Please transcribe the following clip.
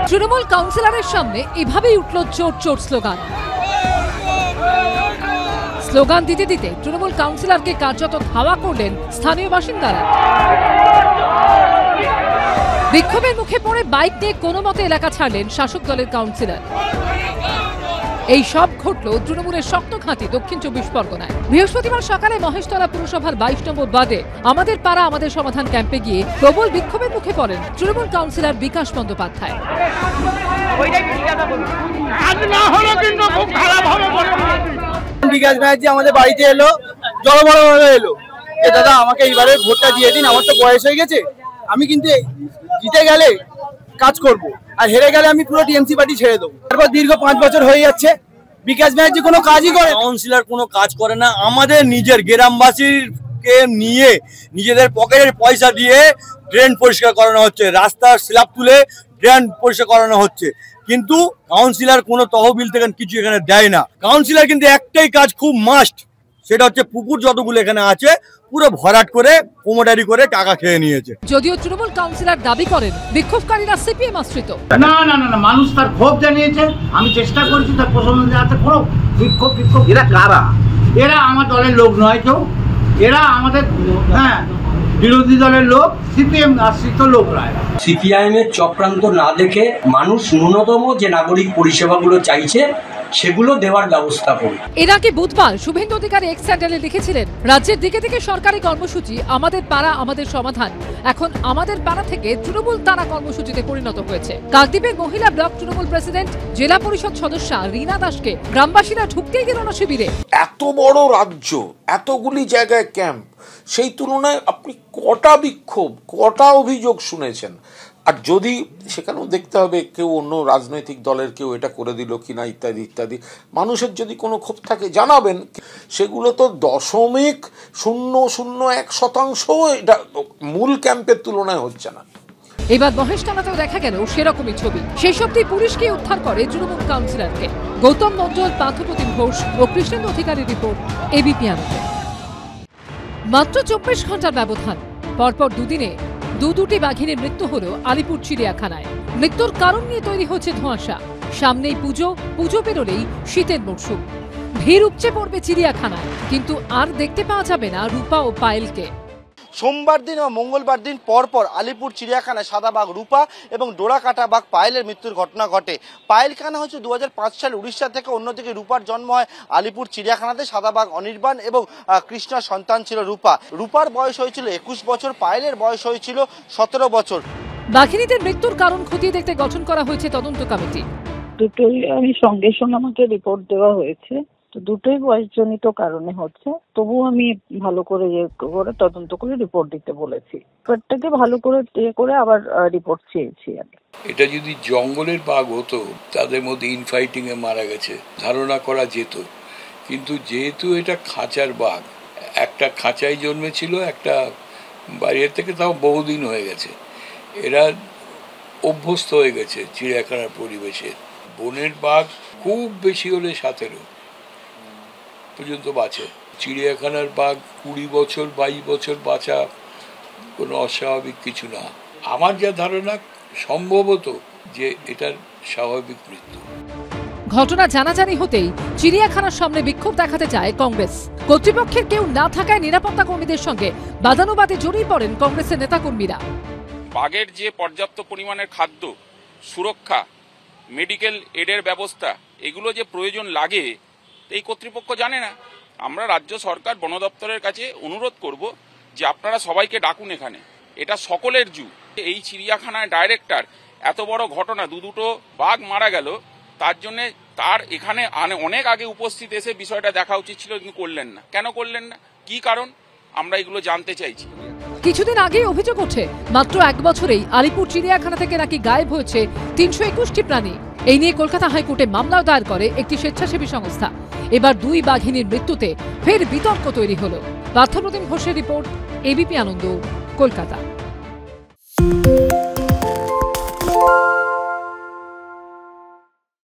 তৃণমূল কাউন্সিলরের সামনে এভাবেই উঠল চোর চোর স্লোগান। স্লোগান দিতে দিতে তৃণমূল কাউন্সিলরকে কার্যত ধাওয়া করলেন স্থানীয় বাসিন্দারা। বিক্ষোভের মুখে পড়ে বাইক নিয়ে কোনো মতে এলাকা ছাড়লেন শাসক দলের কাউন্সিলর। এই সব ঘটল তৃণমূলের শক্ত ঘাঁটি দক্ষিণ 24 পরগনায়। বৃহস্পতিবার সকালে মহেশতলা পুরসভার 22 নম্বর ওয়ার্ডে আমাদের পাড়া আমাদের সমাধান ক্যাম্পে গিয়ে প্রবল বিক্ষোভের মুখে পড়েন তৃণমূল কাউন্সিলর বিকাশ বন্দ্যোপাধ্যায়। বিকাশ ব্যানার্জি আমাদের বাড়িতে এলো, জড়বড়ভাবে এলো যে দাদা আমাকে এইবারে ভোটটা দিয়ে দিন, আমার তো বয়স হয়ে গেছে, আমি কিন্তু জিতে গেলে কাজ করব, আর হেরে গেলে আমি পুরো টিএমসি পার্টি ছেড়ে দেবো। তারপর দীর্ঘ 5 বছর হয়ে যাচ্ছে, বিকাশ ব্যানার্জি কোনো কাজই করে, কাউন্সিলর কোনো কাজ করে না। আমাদের নিজের গ্রামবাসীকে নিয়ে নিজেদের পকেটের পয়সা দিয়ে ড্রেন পরিষ্কার করানো হচ্ছে, রাস্তার স্ল্যাব তুলে ড্রেন পরিষ্কার করানো হচ্ছে, কিন্তু কাউন্সিলর কোনো তহবিল থেকে কিছু এখানে দেয় না। কাউন্সিলর কিন্তু একটাই কাজ খুব মাস্ট, সেটা হচ্ছে পুকুর যতগুলো এখানে আছে পুরো ভরাট করে কোমোটারি করে টাকা খেয়ে নিয়েছে। যদিও তৃণমূল কাউন্সিলর দাবি করেন বিক্ষোভকারীরা সিপিএম আশ্রিত। না না না না, মানুষ তার ক্ষোভ জানিয়েছে, আমি চেষ্টা করেছি তার প্রশমন জানাতে। কোনো বিক্ষোভ এরা কারা? এরা আমার দলের লোক নয় কেউ, এরা আমাদের বিরোধী দলের লোক, সিপিএম আশ্রিত লোকরা। সিপিআইএম এর চক্রান্ত না দেখে মানুষ ন্যূনতম যে নাগরিক পরিষেবাগুলো চাইছে সেগুলো দেওয়ার ব্যবস্থা করুন। এর আগে বুধবার শুভেন্দু অধিকারী এক্স হ্যান্ডেলে লিখেছিলেন, রাজ্যের দিকে দিকে সরকারি কর্মসূচি আমাদের পাড়া আমাদের সমাধান এখন আমাদের পাড়া থেকে তৃণমূল তারা কর্মসূচিতে পরিণত হয়েছে। কাকদ্বীপের মহিলা ব্লক তৃণমূল প্রেসিডেন্ট জেলা পরিষদ সদস্যা রীনা দাসকে গ্রামবাসীরা ঢুকতেই দিল না শিবিরে। এত বড় রাজ্য, এতগুলি জায়গায় ক্যাম্প, সেই তুলনায় আপনি কটা বিক্ষোভ, কটা অভিযোগ শুনেছেন? আর যদি সেখানেও দেখতে হবে কেউ অন্য রাজনৈতিক দলের কেউ এটা করে দিল কিনা ইত্যাদি ইত্যাদি। মানুষের যদি কোনো ক্ষোভ থাকে জানাবেন, সেগুলো তো 0.001% এটা মূল ক্যাম্পের তুলনায় হচ্ছে না। এবার মহেশতলাতেও দেখা গেল সেরকমই ছবি। সেই সত্যি পুলিশকে উদ্ধার করে তৃণমূল কাউন্সিলরকে। গৌতম মণ্ডল, পার্থপ্রতিম ঘোষ ও কৃষ্ণেন্দু অধিকারীর রিপোর্ট, এবিপি আনন্দ। মাত্র 24 ঘন্টার ব্যবধান, পরপর দুদিনে দুটি বাঘিনীর মৃত্যু হলো আলিপুর চিড়িয়াখানায়। মৃত্যুর কারণ নিয়ে তৈরি হচ্ছে ধোঁয়াশা। সামনেই পুজো পেরোলেই শীতের মরশুম, ভিড় উপচে পড়বে চিড়িয়াখানায়, কিন্তু আর দেখতে পাওয়া যাবে না রূপা ও পায়েলকে। সোমবার দিন ও মঙ্গলবার দিন পরপর আলিপুর চিড়িয়াখানায় সাদা বাঘ রূপা এবং ডোরা কাটা বাঘ পায়েলের মৃত্যুর ঘটনা ঘটে। পায়েল খানা হচ্ছে 2005 সালে উড়িষ্যা থেকে, অন্যদিকে রূপার জন্ম হয় আলিপুর চিড়িয়াখানাতে। সাদা বাঘ অনির্বাণ এবং কৃষ্ণার সন্তান ছিল রূপা। রূপার বয়স হয়েছিল 21 বছর, পায়েলের বয়স হয়েছিল 17 বছর। বাঘিনীদের মৃত্যুর কারণ খতিয়ে দেখতে গঠন করা হয়েছে তদন্ত কমিটি। দুটোই আমি সঙ্গে সঙ্গে আমাকে রিপোর্ট দেওয়া হয়েছে, তো দুটোই বয়সজনিত কারণে হচ্ছে। তবুও আমি ভালো করে তদন্ত করে রিপোর্ট দিতে বলেছি। প্রত্যেককে ভালো করে আবার রিপোর্ট চেয়েছি আমি। এটা যদি জঙ্গলের বাঘ হতো, তাদের মধ্যে ইনফাইটিং এ মারা গেছে ধারণা করা যেত, কিন্তু যেহেতু এটা খাঁচার বাঘ, একটা খাঁচায় জন্মেছিল, একটা বাইরে থেকে, তাও বহুদিন হয়ে গেছে, এরা অভ্যস্ত হয়ে গেছে চিড়িয়াখানার পরিবেশে। বনের বাঘ খুব বেশি হলে 17 পর্যন্ত বাঁচে। চিড়িয়াখানার বাঘ 20 বছর 22 বছর বাঁচা কোনো অস্বাভাবিক কিছু না। আমার যা ধারণা, সম্ভবত যে এটার স্বাভাবিক মৃত্যু। ঘটনা জানাজানি হতেই চিড়িয়াখানার সামনে বিক্ষোভ দেখাতে চায় কংগ্রেস। কর্তৃপক্ষের কেউ না থাকায় নিরাপত্তা কর্মীদের সঙ্গে বাদানুবাদে জড়িয়ে পড়েন কংগ্রেসের নেতাকর্মীরা। বাঘের যে পর্যাপ্ত পরিমাণের খাদ্য, সুরক্ষা, মেডিকেল এডের ব্যবস্থা, এগুলো যে প্রয়োজন লাগে এই কর্তৃপক্ষ জানে না। আমরা রাজ্য সরকার, বন দপ্তরের কাছে অনুরোধ করব যে আপনারা সবাইকে ডাকুন এখানে, এটা সকলের জু। এই চিড়িয়াখানায় ডাইরেক্টর এত বড় ঘটনা, দুটো বাঘ মারা গেল, তার জন্য তার এখানে অনেক আগে উপস্থিত এসে বিষয়টা দেখা উচিত ছিল, কিন্তু করলেন না। কেন করলেন না, কি কারণ, আমরা এগুলো জানতে চাইছি। কিছুদিন আগেই অভিযোগ ওঠে, মাত্র 1 বছরেই আলিপুর চিড়িয়াখানা থেকে নাকি গায়েব হয়েছে 321টি প্রাণী। এই নিয়ে কলকাতা হাইকোর্টে মামলাও দায়ের করে একটি স্বেচ্ছাসেবী সংস্থা। এবার 2 বাঘিনীর মৃত্যুতে ফের বিতর্ক তৈরি হলো। পার্থপ্রতিম ঘোষের রিপোর্ট, এবিপি আনন্দ, কলকাতা।